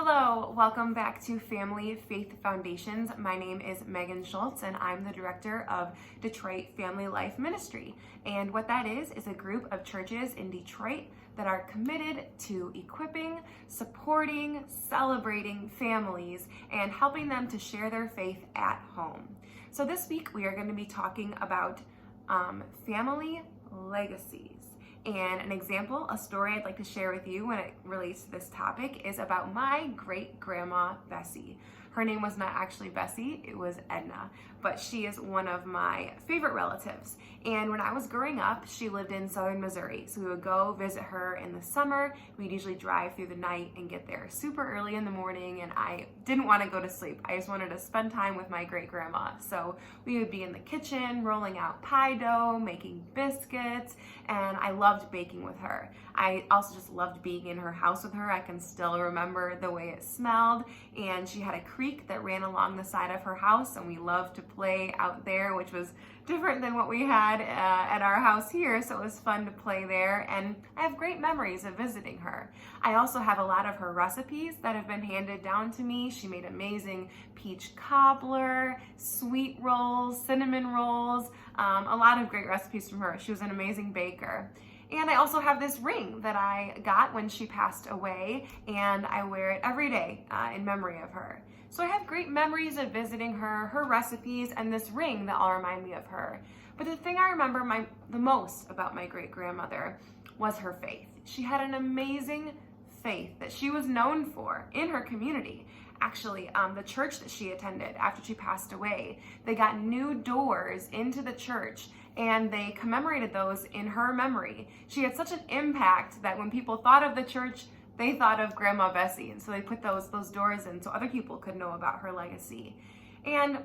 Hello, welcome back to Family Faith Foundations. My name is Megan Schultz and I'm the director of Detroit Family Life Ministry. And what that is a group of churches in Detroit that are committed to equipping, supporting, celebrating families, and helping them to share their faith at home. So this week we are going to be talking about family legacies. And an example, a story I'd like to share with you when it relates to this topic is about my great-grandma, Bessie. Her name was not actually Bessie, it was Edna, but she is one of my favorite relatives. And when I was growing up, she lived in southern Missouri. So we would go visit her in the summer. We'd usually drive through the night and get there super early in the morning, and I didn't want to go to sleep. I just wanted to spend time with my great-grandma. So we would be in the kitchen, rolling out pie dough, making biscuits, and I loved baking with her. I also just loved being in her house with her. I can still remember the way it smelled, and she had a creek that ran along the side of her house, and we loved to play out there, which was different than what we had at our house here, so it was fun to play there, and I have great memories of visiting her. I also have a lot of her recipes that have been handed down to me. She made amazing peach cobbler, sweet rolls, cinnamon rolls, a lot of great recipes from her. She was an amazing baker. And I also have this ring that I got when she passed away, and I wear it every day in memory of her. So I have great memories of visiting her, her recipes, and this ring that all remind me of her. But the thing I remember the most about my great-grandmother was her faith. She had an amazing faith that she was known for in her community. Actually, the church that she attended after she passed away, they got new doors into the church and they commemorated those in her memory. She had such an impact that when people thought of the church, they thought of Grandma Bessie, and so they put those doors in so other people could know about her legacy. And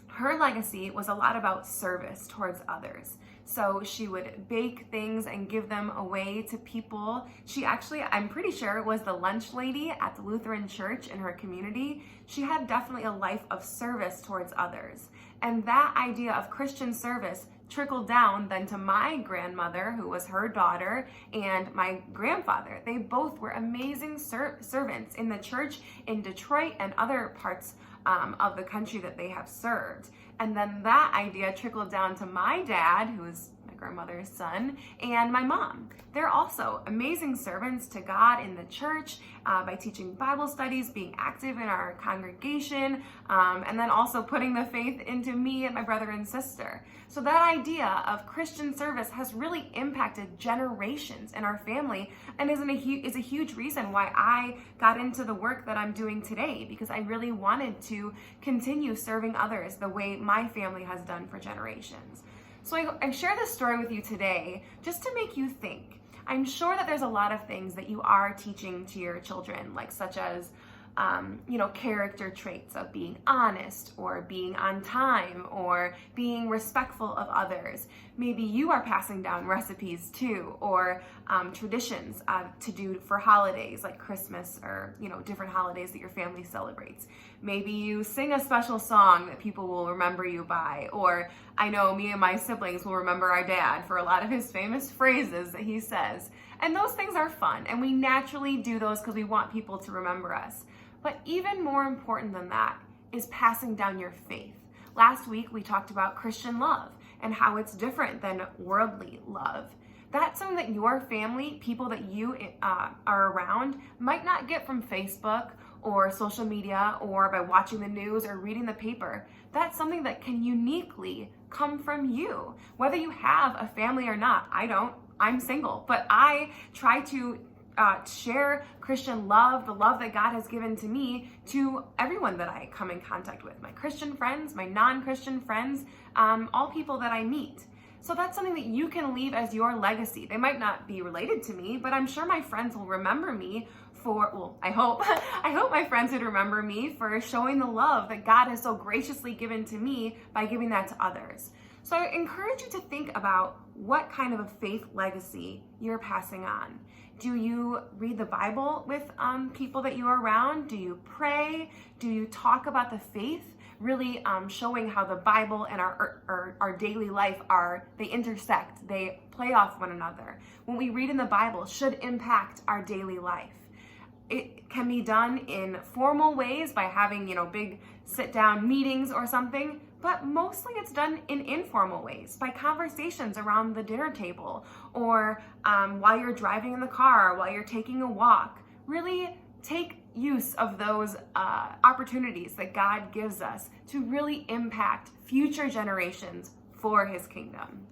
her legacy was a lot about service towards others. So she would bake things and give them away to people. She actually, I'm pretty sure, was the lunch lady at the Lutheran church in her community. She had definitely a life of service towards others. And that idea of Christian service trickled down then to my grandmother, who was her daughter, and my grandfather. They both were amazing servants in the church in Detroit and other parts of the country that they have served. And then that idea trickled down to my dad, who is my grandmother's son, and my mom. They're also amazing servants to God in the church by teaching Bible studies, being active in our congregation, and then also putting the faith into me and my brother and sister. So that idea of Christian service has really impacted generations in our family and is a huge reason why I got into the work that I'm doing today, because I really wanted to continue serving others the way my family has done for generations. So I share this story with you today just to make you think. I'm sure that there's a lot of things that you are teaching to your children, like such as character traits of being honest or being on time or being respectful of others. Maybe you are passing down recipes too, or traditions to do for holidays like Christmas or, different holidays that your family celebrates. Maybe you sing a special song that people will remember you by, or I know me and my siblings will remember our dad for a lot of his famous phrases that he says. And those things are fun, and we naturally do those because we want people to remember us. But even more important than that is passing down your faith. Last week, we talked about Christian love and how it's different than worldly love. That's something that your family, people that you are around, might not get from Facebook or social media or by watching the news or reading the paper. That's something that can uniquely come from you. Whether you have a family or not, I don't. I'm single, but I try to share Christian love, the love that God has given to me, to everyone that I come in contact with, my Christian friends, my non-Christian friends, all people that I meet. So that's something that you can leave as your legacy. They might not be related to me, but I'm sure my friends will remember me I hope my friends would remember me for showing the love that God has so graciously given to me by giving that to others. So I encourage you to think about what kind of a faith legacy you're passing on. Do you read the Bible with people that you're around? Do you pray? Do you talk about the faith? Really showing how the Bible and our daily life they intersect, they play off one another. What we read in the Bible should impact our daily life. It can be done in formal ways by having, big sit down meetings or something, but mostly it's done in informal ways by conversations around the dinner table or while you're driving in the car, while you're taking a walk. Really take use of those opportunities that God gives us to really impact future generations for His kingdom.